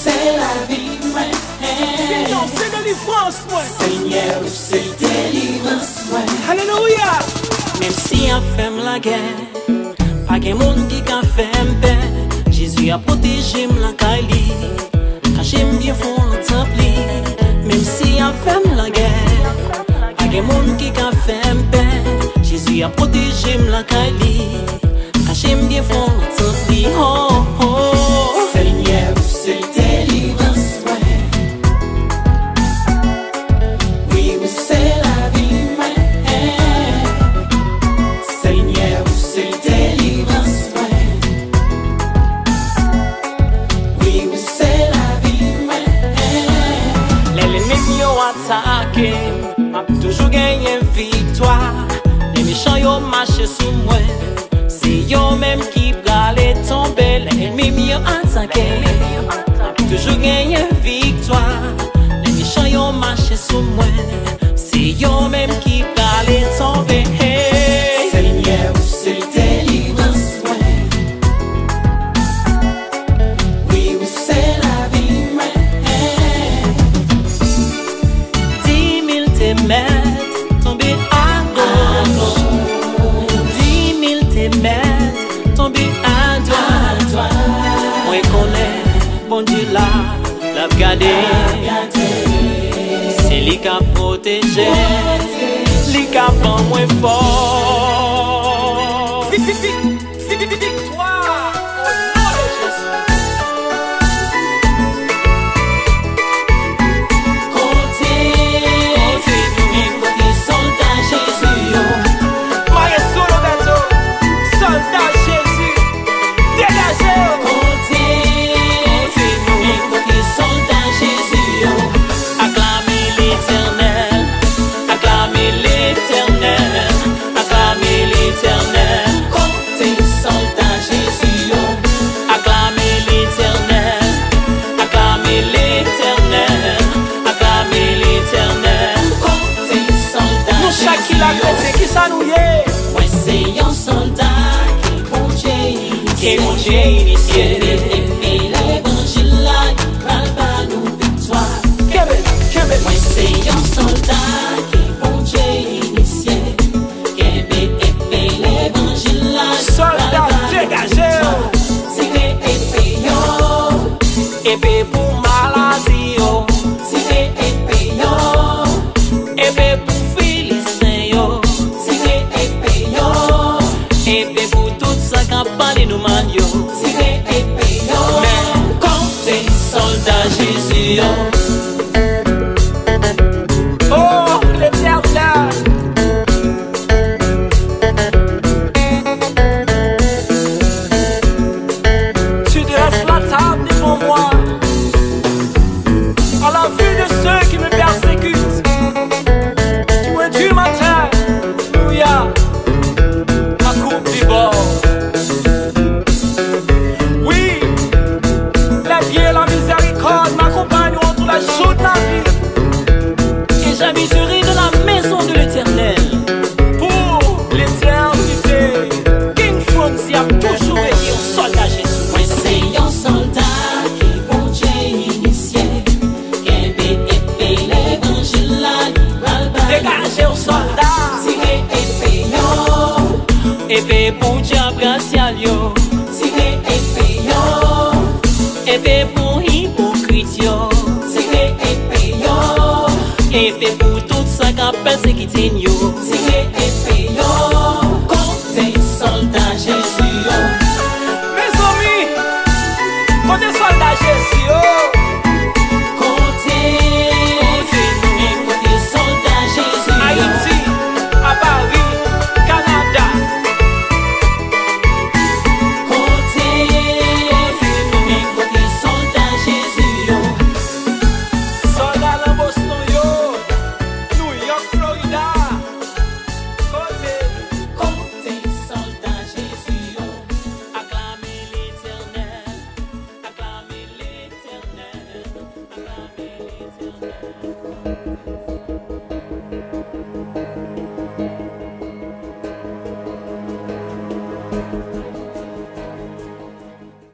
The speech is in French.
c'est la vie, moi. Sinon, c'est délivrance, moi. Seigneur, c'est délivrance, moi. Alléluia. Même si on fait la guerre, pas de monde qui a fait paix. Jésus a protégé la Kali, quand j'aime bien fond le temple. Même si on fait la guerre, pas de monde qui a fait paix. Jésus a protégé la Kali, quand j'aime bien fond le temple. Oh, oh. Seigneur, c'est délivrance, moi. Oui, c'est la vie, moi. Seigneur, c'est délivrance, moi. Oui, c'est la vie, moi. L'ennemi a attaqué, m'a toujours gagné victoire. Les méchants ont marché sous moi, c'est eux même qui pralaient tomber. L'ennemi a attaqué, m'a toujours gagné victoire. Les méchants ont marché sous moi, c'est eux même qui pralaient tomber. Seigneur, c'est délivrance, moi. Oui, c'est la vie, moi. 10 000 te mettent tomber à gauche, 10 000 te mettent tomber à droite. Moi connais, bon Dieu là, l'a regardé. C'est lui qui a protégé, lui qui a fait moins fort. Victoire. Moi c'est un soldat qui bon Dieu initié. Et l'évangile là, il va pas nous victoire. Moi c'est un soldat qui bon Dieu initié. Et l'évangile là, Soldat dégagé. Tirez épée yo, Épée pour maladie, yo. tirez épée yo, Épée pour Philistin, yo. tirez épée yo, Épée pour tout ça qui a parlé nous man, yo. tirez épée yo. Mais Comptez soldat Jésus, yo. Oh, l'Éternel. Tu dresses la table devant moi, à la vue de ceux qui me persécutent. Tu es Dieu matin, alléluia, ma coupe déborde. Oui, la vie et la miséricorde m'accompagneront tout la jour de la vie. Et j'habiterai de la maison de l'Éternel. Pour l'éternité, King Fonzi a toujours été un soldat Jésus. moi c'est un soldat qui bon Dieu initié. Épée l'évangile là, il va pas Dégagez au soldat. tirez épée yo, Épée pour diable racial, yo. tirez épée yo, Épée pour hypocrite, yo. tirez épée yo, Épée pour tout ça qui a persécuté, yo.